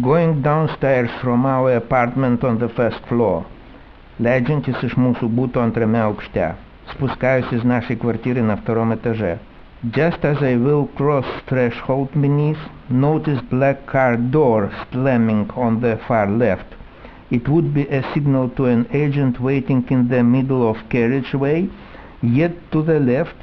Going downstairs from our apartment on the first floor. Leidžiantis iš mūsų būto antrame aukšte. Спускаюсь из нашей квартиры на втором этаже. Just as I will cross threshold beneath, notice black car door slamming on the far left. It would be a signal to an agent waiting in the middle of carriageway, yet to the left,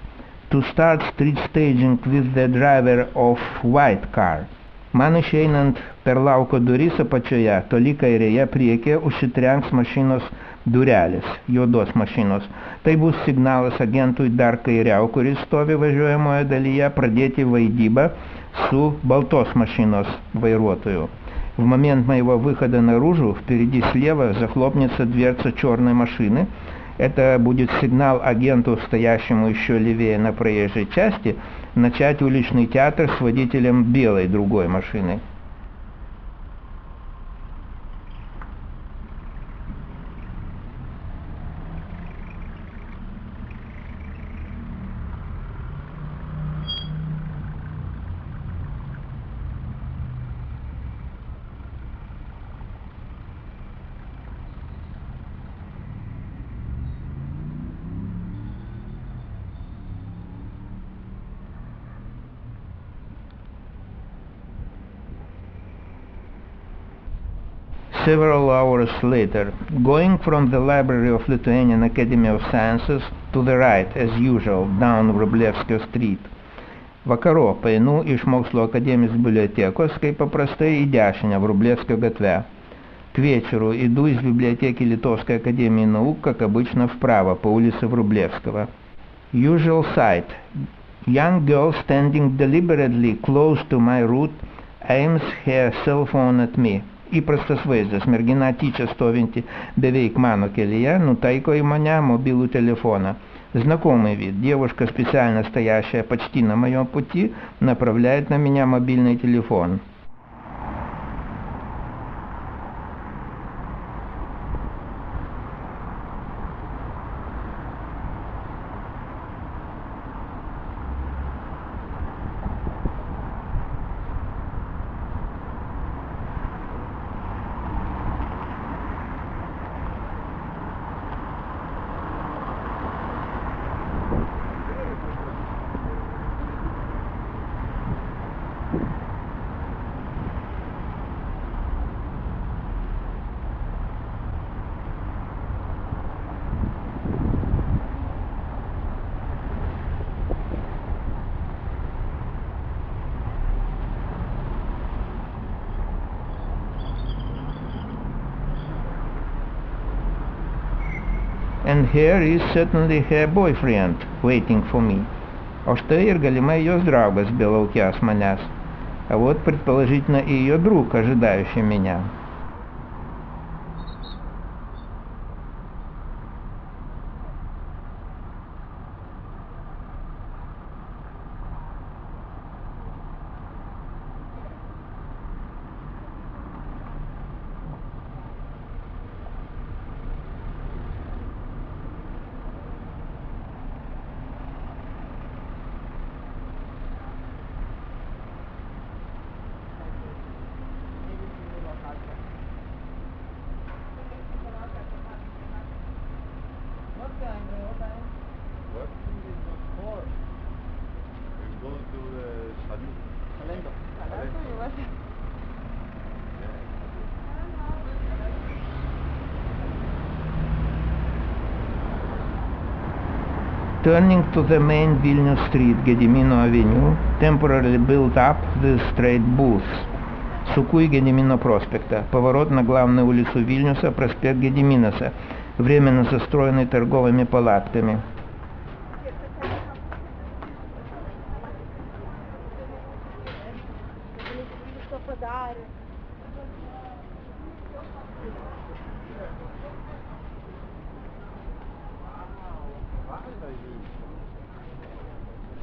to start street staging with the driver of white car. Man išeinant per lauko duris apačioje, toli kairėje priekyje užsitrenks mašinos durelės, juodos mašinos. Tai bus signalas agentui dar kairiau, kuris stovi važiuojamoje dalyje, pradėti vaidybą su балtos машинос вайротою. В момент моего выхода наружу впереди слева захлопнется дверца черной машины. Это будет сигнал агенту, стоящему еще левее на проезжей части, начать уличный театр с водителем белой другой машины. Several hours later, going from the library of Lithuanian Academy of Sciences to the right, as usual, down Vrublevskio Street. Vakarop einu iš Mokslo akademijos bibliotekos, kaip paprastai, į dešinę Врублевскio gatve. К вечеру иду из библиотеки Литовской академии наук, как обычно, вправо, по улице Врублевского. Usual sight. Young girl standing deliberately close to my route aims her cell phone at me. Įprastas vaizdas. Mergina tyčia stovinti beveik mano kelyje, nutaiko į mane mobilų телефона. Знакомый вид. Девушка, специально стоящая почти на моем пути, направляет на меня мобильный телефон. And here is certainly her boyfriend waiting for me. O štai ir galimai jos draugas белаукęs manęs. А вот, предположительно, и ее друг, ожидающий меня. Turning to the main Vilnius Street, Gedimino Avenue, temporarily built up with straight booths. Суку и Gedimino проспекта. Поворот на главную улицу Вильнюса, проспект Гедиминаса, временно застроенный торговыми палатками.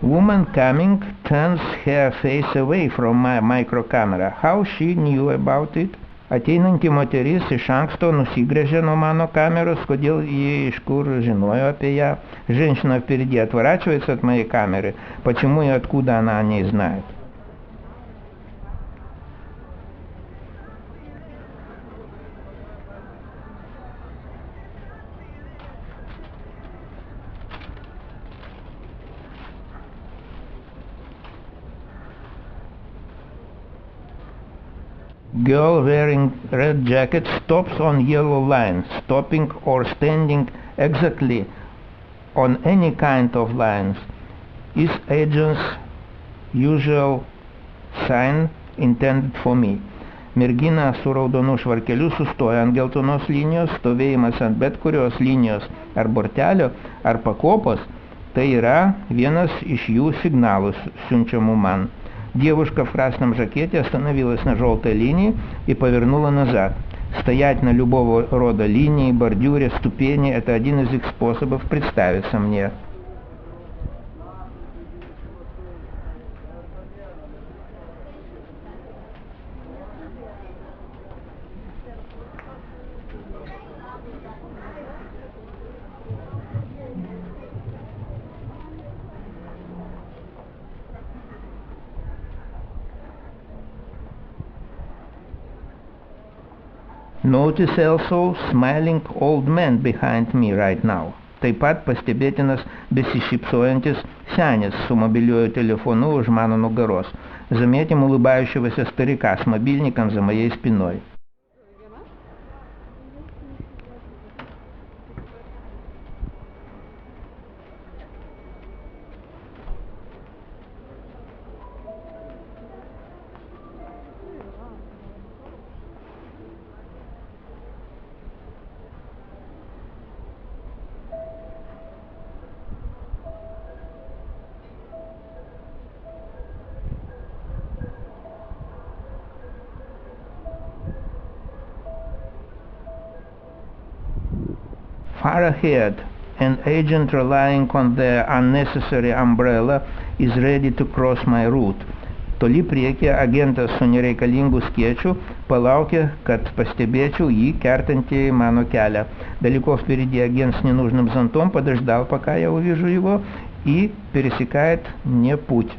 Woman coming turns her face away from my micro camera. How she knew about it? Ateinanti moteris iš anksto nusigręžė nuo mano камерос, kodėl ji iš kur žinojo apie ją. Женщина впереди отворачивается от моей камеры. Почему и откуда она о ней знает? Girl wearing red jacket stops on yellow line, stopping or standing exactly on any kind of lines is agent's usual sign intended for me. Mergina su raudonu švarkeliu sustoja ant geltonos linijos, stovėjimas ant bet kurios linijos ar bortelio ar pakopos, tai yra vienas iš jų signalų siunčiamų man. Девушка в красном жакете остановилась на желтой линии и повернула назад. Стоять на любого рода линии, бордюре, ступени – это один из их способов представиться мне. Notice also smiling old man behind me right now. Taip pat pastebėtinas besišypsojantis senis su mobiliuoju телефону už mano nugaros. Заметим улыбающегося старика с мобильником за моей спиной. Far ahead, an agent relying on the unnecessary umbrella is ready to cross my route. Toli priekyje agentas su nereikalingu skėčiu palaukia, kad пастебечу jį kertantį mano kelią. Далеко впереди агент с ненужным зонтом подождал, пока я увижу его, и пересекает мне путь.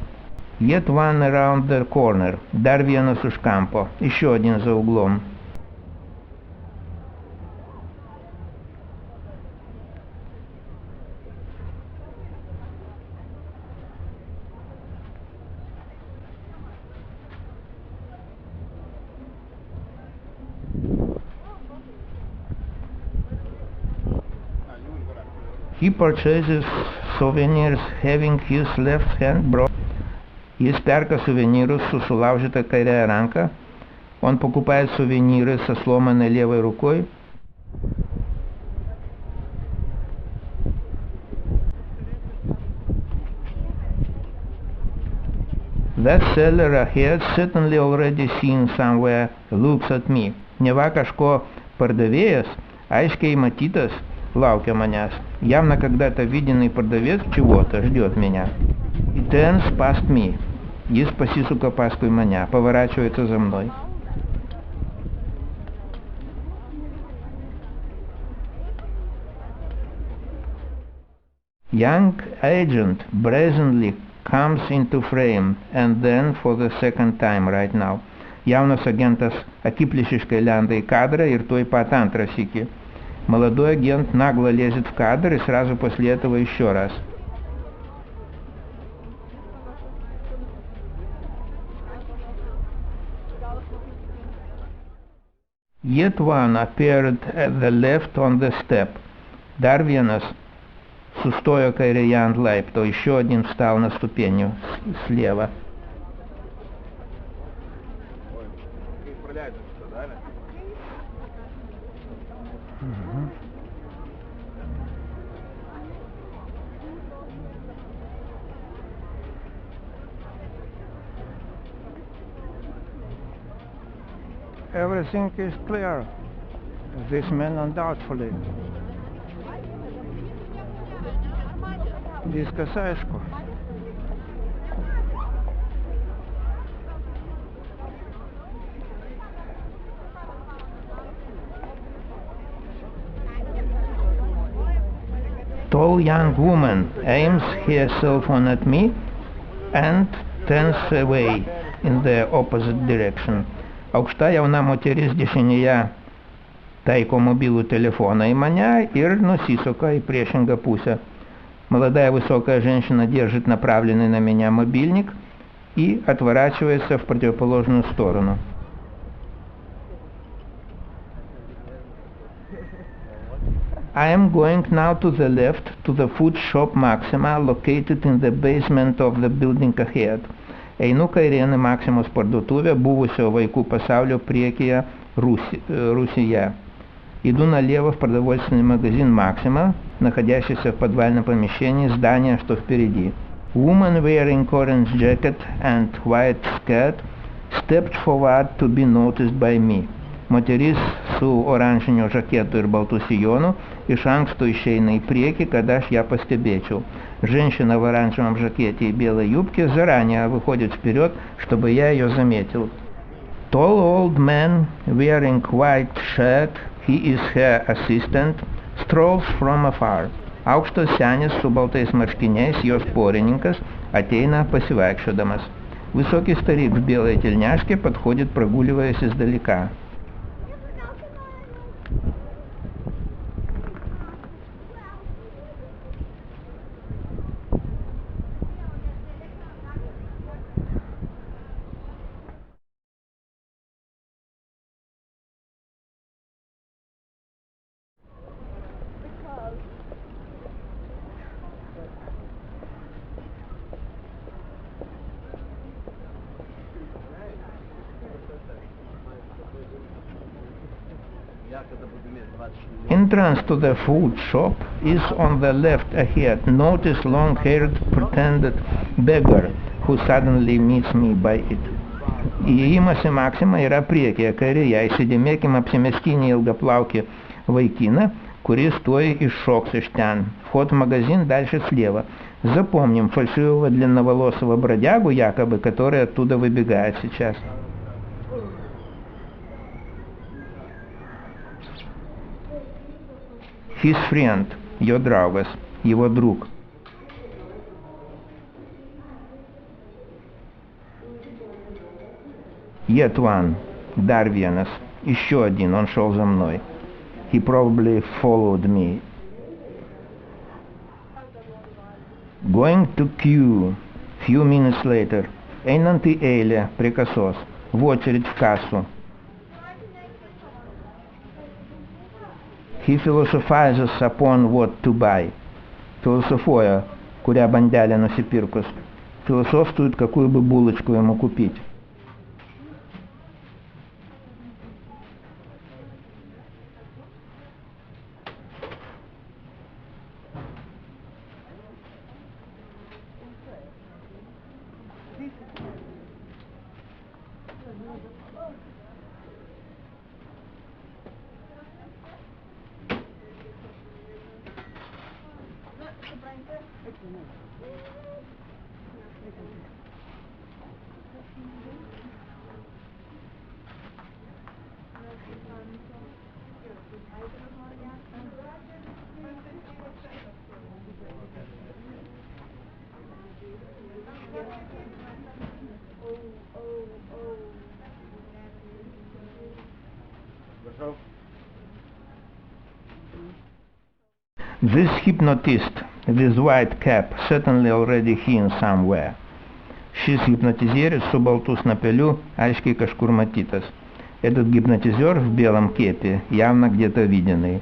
Yet one around the corner. Dar vienas už kampo. Еще один за углом. He purchases souvenirs having his left hand broken. Jis perka suvenyrus su sulaužyta kairė ranka. Он покупает сувениры со сломанной левой рукой. That seller ahead, certainly already seen somewhere, looks at me. Neva kažko pardavėjas, aiškiai matytas, laukia manęs. Явно когда-то виденный продавец чего-то ждет меня. He turns past me. Jis pasisuka paskui mane, поворачивается за мной. Young agent brazenly comes into frame, and then for the second time right now. Jaunas agentas akiplėšiškai lenda į kadrą ir tuoj pat antrą sykį. Молодой агент нагло лезет в кадр и сразу после этого еще раз. Yet one appeared at the left on the step. Dar vienas sustojo kairėje ant laipto, еще один встал на ступеню слева. Everything is clear. This man undoubtedly. Viskas aišku. Tall young woman aims her cell phone at me and turns away in the opposite direction. Aukšta jauna moteris dešinėje taiko mobilų telefoną į mane ir нусисука į приешingą pusę. Молодая высокая женщина держит направленный на меня мобильник и отворачивается в противоположную сторону. I am going now to the left to the food shop Maxima located in the basement of the building ahead. Einu kairėn į Maximos parduotuvę buvusio vaikų pasaulio priekyje Rusija. Иду налево в продовольственный магазин «Максима», находящийся в подвальном помещении здания, что впереди. Woman wearing orange jacket and white skirt stepped forward to be noticed by me. Moteris su oranžiniu žaketu ir baltu sijonu iš anksto išeina į priekį, kad aš ją постебечу. Женщина в оранжевом жакете и белой юбке заранее выходит вперед, чтобы я ее заметил. Tall old man wearing white shirt, he is her assistant, strolls from afar. Aukštas senis su baltais marškiniais, jos porininkas, ateina pasivaikščiodamas. Высокий старик в белой тельняшке подходит, прогуливаясь издалека. Entrance to the food shop is on the left ahead. Notice long-haired pretended beggar who suddenly meets me by it. Įėjimas į Maksimą yra priekyje, kairėje. Įsidėmėkime apsimestinį ilgaplaukį vaikiną, kuris tuoj iššoks iš ten. Вход в магазин дальше слева. Запомним фальшивого длинноволосого бродягу, якобы, который оттуда выбегает сейчас. His friend, jo draugas, его друг. Yet one, dar vienas, еще один, он шел за мной. He probably followed me. Going to queue, few minutes later. Einant į eilę, prie kasos, в очередь в кассу. He philosophizes upon what to buy. Философуя, kurią bandelę nusipirkus. Философствует, какую бы булочку ему купить. This hypnotist with white cap certainly already here somewhere. Šis гипнотизерец su baltu snapeliu aiškiai kažkur matytas. Этот гипнотизер в белом кепе явно где-то виденный.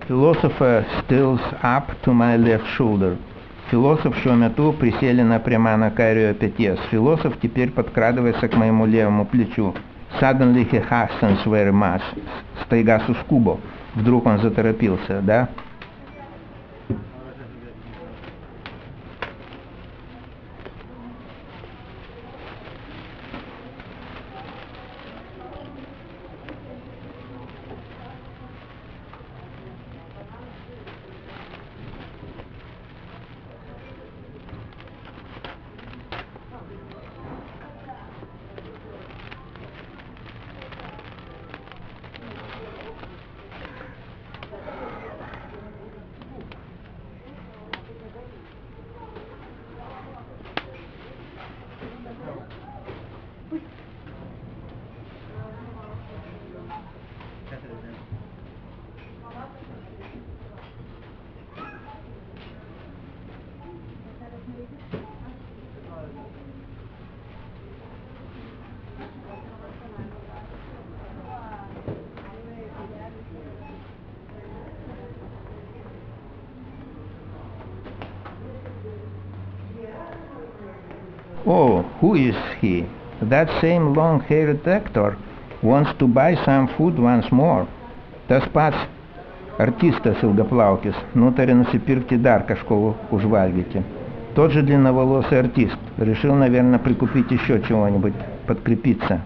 Philosopher stills up to my left shoulder. Философ šiuo metu prisėlina prie mano kairiojo peties. Философ теперь подкрадывается к моему левому плечу. Suddenly he hastens very much. Стaiga suskubo. Вдруг он заторопился, да? Oh, who is he? That same long-haired actor wants to buy some food once more. Tas pats artistas ilgaplaukis nutarė nusipirkti dar kažko užvalgyti. Тот же длинноволосый артист решил, наверное, прикупить еще чего-нибудь, подкрепиться.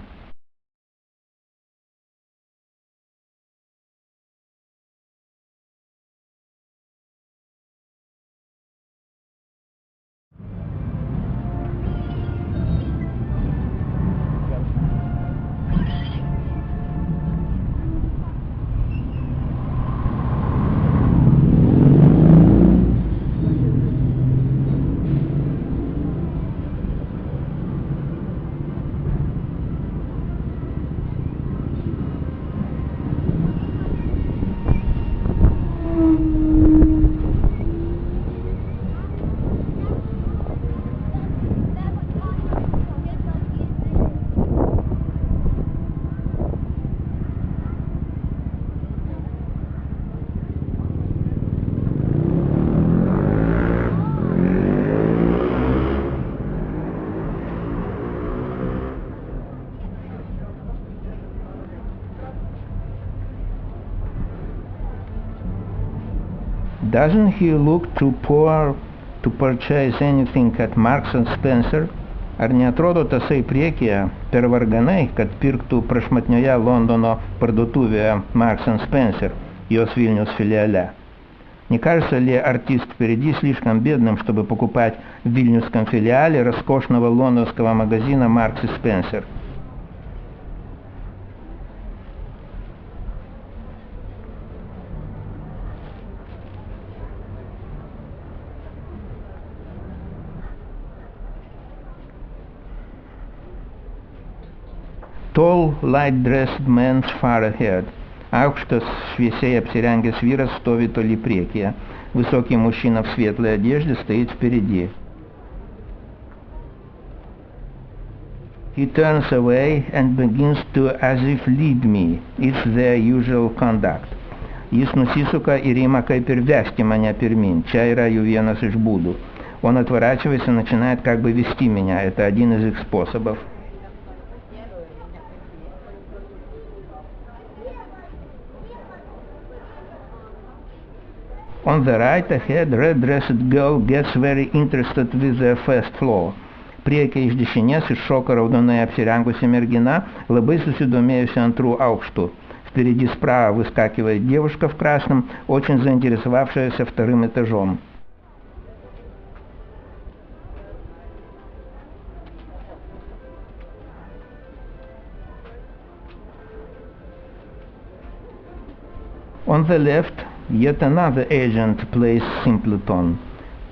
Doesn't he look too poor to purchase anything at Marks and Spencer? Ar neatrodo tasai priekyje per varganai, kad pirktų prašmatnioje Londono пардутuvėje Marks and Spencer, jos Vilnius филиале? Не кажется ли артист впереди слишком бедным, чтобы покупать в вильнюсском филиале роскошного лондонского магазина Marks and Spencer? Tall, light-dressed man far ahead. Aukštas, šviesiai apsirengęs vyras stovi toli priekyje. Высокий мужчина в светлой одежде стоит впереди. He turns away and begins to as if lead me. It's their usual conduct. Jis nusisuka ir ima kaip ir vesti меня pirmin. Čia yra jų vienas iš būdų. Он отворачивается и начинает как бы вести меня. Это один из их способов. On the right ahead, red-dressed girl gets very interested with the first floor. Priekyje iš dešinės iššoka raudonai apsirengusi mergина, labai susidomėjusi antrų aukštų. Впереди справа выскакивает девушка в красном, очень заинтересовавшаяся вторым этажом. On the left, yet another agent plays simpleton.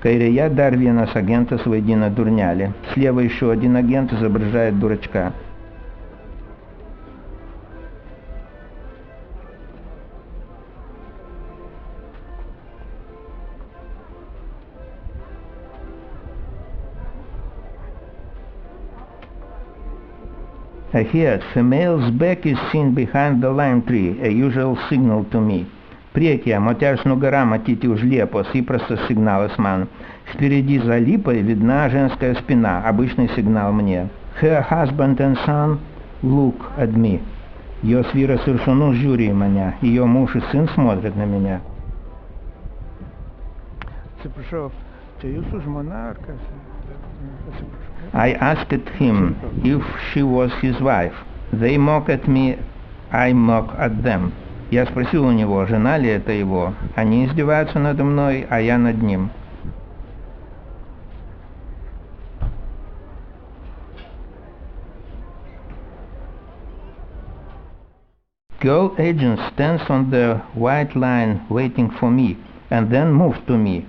Kairėje dar vienas agentas vaidina durnelį. Слева еще один агент изображает дурачка. Ahead, female's back is seen behind the lime tree, a usual signal to me. Priekyje moters nugara matyti už liepos, įprastas signalas man. Впереди за липой видна женская спина, обычный сигнал мне. Her husband and son look at me. Jos vyras ir sūnus žiūri į mane, ее муж и сын смотрят на меня. Atsiprašau, čia jūsų žmona ar kas? I asked him if she was his wife. They mock at me, I mock at them. Я спросил у него, жена ли это его. Они издеваются надо мной, а я над ним. Girl agent stands on the white line waiting for me and then moves to me.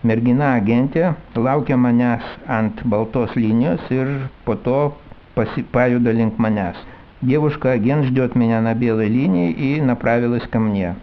Mergina agentė laukia manęs ant baltos linijos ir по то pajuda link manęs. Девушка-агент ждет меня на белой линии и направилась ко мне.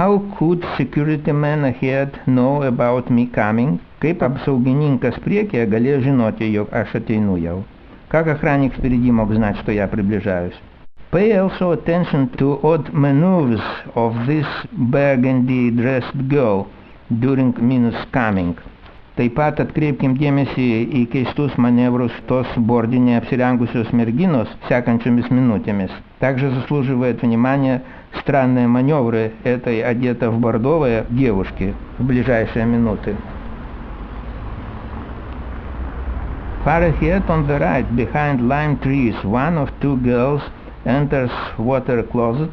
How could security man ahead know about me coming? Kaip apsaugininkas priekyje galėjo žinoti, jog aš ateinu jau? Как охранник впереди мог знать, что я приближаюсь? Pay also attention to odd maneuvers of this burgundy-dressed girl during Minus coming. Taip pat atkreipkim dėmesį į keistus manevrus tos bordinė apsirengusios merginos sekančiomis minutėmis. Также заслуживает внимания странные маневры этой одета в бордовое девушки в ближайшие минуты. Far ahead on the right, behind lime trees, one of two girls enters water closet.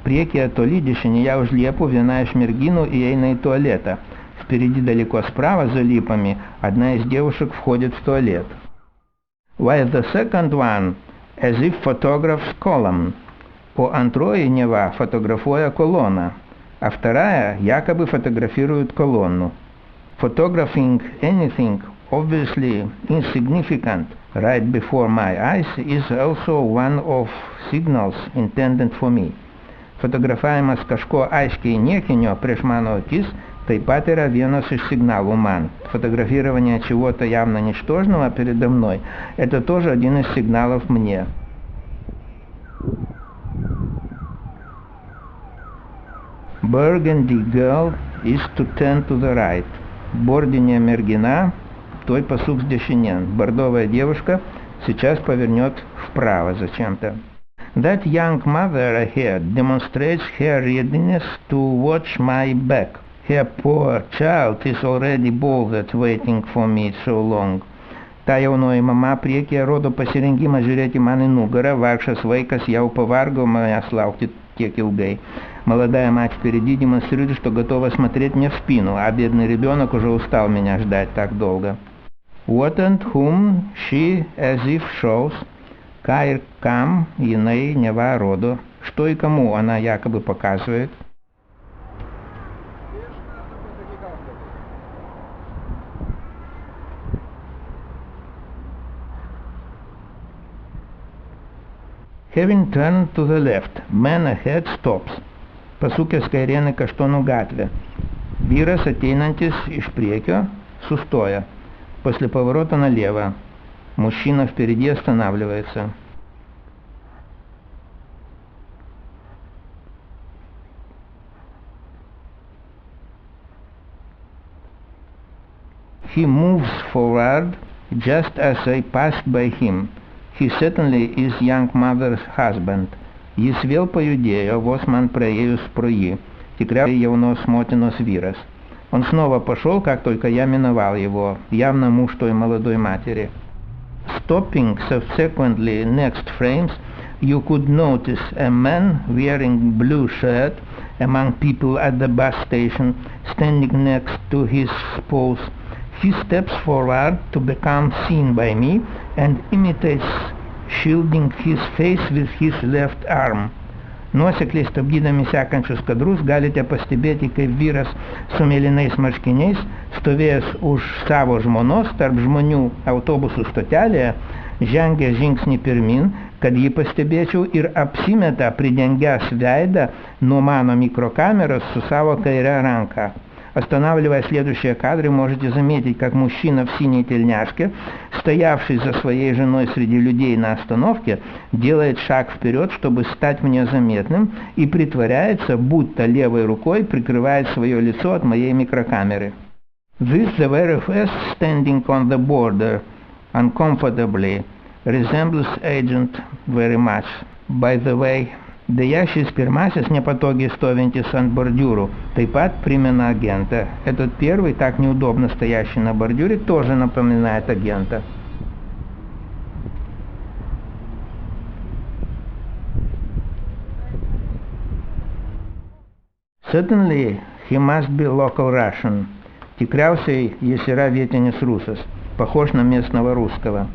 Priekyje toli dešinėje už liepų viena iš merginų įeina į туалетą. Впереди далеко справа за липами одна из девушек входит в туалет. While the second one, as if photographs column. О антрои нева фотографуя колонна, а вторая якобы фотографирует колонну. Photographing anything obviously insignificant right before my eyes is also one of signals intended for me. Fotografavimas kažko aiškiai niekinio prieš mano akis taip pat yra vienas iš сигналов man. Фотографирование чего-то явно ничтожного передо мной – это тоже один из сигналов мне. Burgundy girl is to turn to the right. Бординя мергина, той посук с дешинен. Бордовая девушка сейчас повернет вправо зачем-то. That young mother ahead demonstrates her readiness to watch my back. Her poor child is already bothered waiting for me so long. Ta jaunoji mama priekyje rodo pasirengimą žiūrėti man į nugarą, vargšas vaikas jau pavargo manęs laukti tiek ilgai. Молодая мать впереди демонстрирует, что готова смотреть мне в спину, а бедный ребенок уже устал меня ждать так долго. What and whom she as if shows, ką ir kam jinai neva rodo, что и кому она якобы показывает. Having turned to the left, man ahead stops. Pasukęs kairėn į Kaštonų gatvę. Vyras ateinantis iš приекio сустоя. После поворота налево. Мужчина впереди останавливается. He moves forward just as I passed by him. He certainly is young mother's husband. Jis vėl pajudėjo, vos man praėjus pro jį. Tikriausiai jaunos motinos vyras. Он снова пошел, как только я миновал его, явно муж той молодой матери. Stopping subsequently next frames, you could notice a man wearing blue shirt among people at the bus station, standing next to his spouse. He steps forward to become seen by me and imitates shielding his face with his left arm. Nuosekliai stabdydami sekančius kadrus galite pastebėti, kaip vyras su mėlynais marškiniais, stovėjęs už savo žmonos tarp žmonių autobusų stotelėje, žengia žingsnį pirmin, kad jį pastebėčiau, ir apsimeta pridengęs veidą nuo mano микрокамеры su savo kaire ranka. Останавливая следующие кадры, можете заметить, как мужчина в синей тельняшке, стоявший за своей женой среди людей на остановке, делает шаг вперед, чтобы стать мне заметным, и притворяется, будто левой рукой прикрывает свое лицо от моей микрокамеры. This the very first standing on the border uncomfortably resembles agent very much. By the way, deja šis pirmasis nepatogiai stovintis ant бордюру taip pat примена агента. Этот первый, так неудобно стоящий на бордюре, тоже напоминает агента. Certainly, he must be local Russian. Tikriausiai jis yra vietinis rusas, похож на местного русского.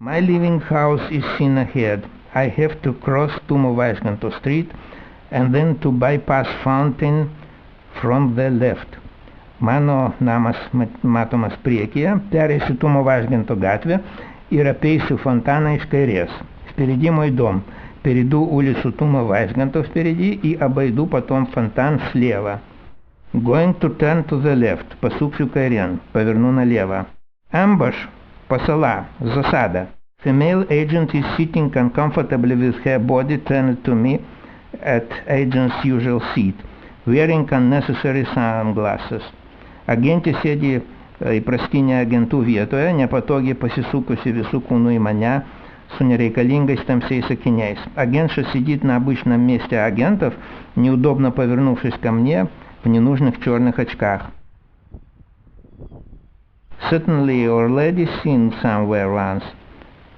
My living house is seen ahead. I have to cross Tumo-Vaižganto Street and then to bypass Fountain from the left. Mano namas matomas priekyje, pereisiu Tumo-Vaižganto gatvę ir apeisiu фонтана iš kairės. Впереди мой дом. Перейду улицу Тумо-Вайжганта впереди и обойду потом фонтан слева. Going to turn to the left. Посуплю кайрен. Поверну налево. Ambush. Посола. Засада. Female agent is sitting uncomfortably with her body turned to me at agent's usual seat, wearing unnecessary sunglasses. Agentė sėdi įprastinė agentų vietoje, nepatogiai pasisukusi visų kūnų į mane su нереикалингais тамсейс акинейс. Агентша сидит на обычном месте агентов, неудобно повернувшись ко мне в ненужных черных очках. Certainly already seen somewhere once.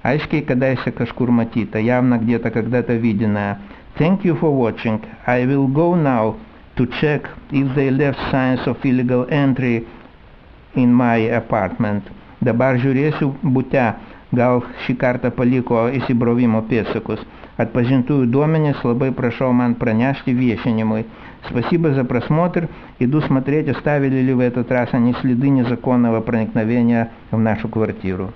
Aiškiai kadaise kažkur matyta, явно где-то когда-то виденная. Thank you for watching. I will go now to check if they left signs of illegal entry in my apartment. Dabar žiūrėsiu bute, gal šį kartą paliko įsibrovimo pėdsakus. Atpažintųjų duomenys labai prašau man пронести вещанимой. Спасибо за просмотр. Иду смотреть, оставили ли в этот раз они следы незаконного проникновения в нашу квартиру.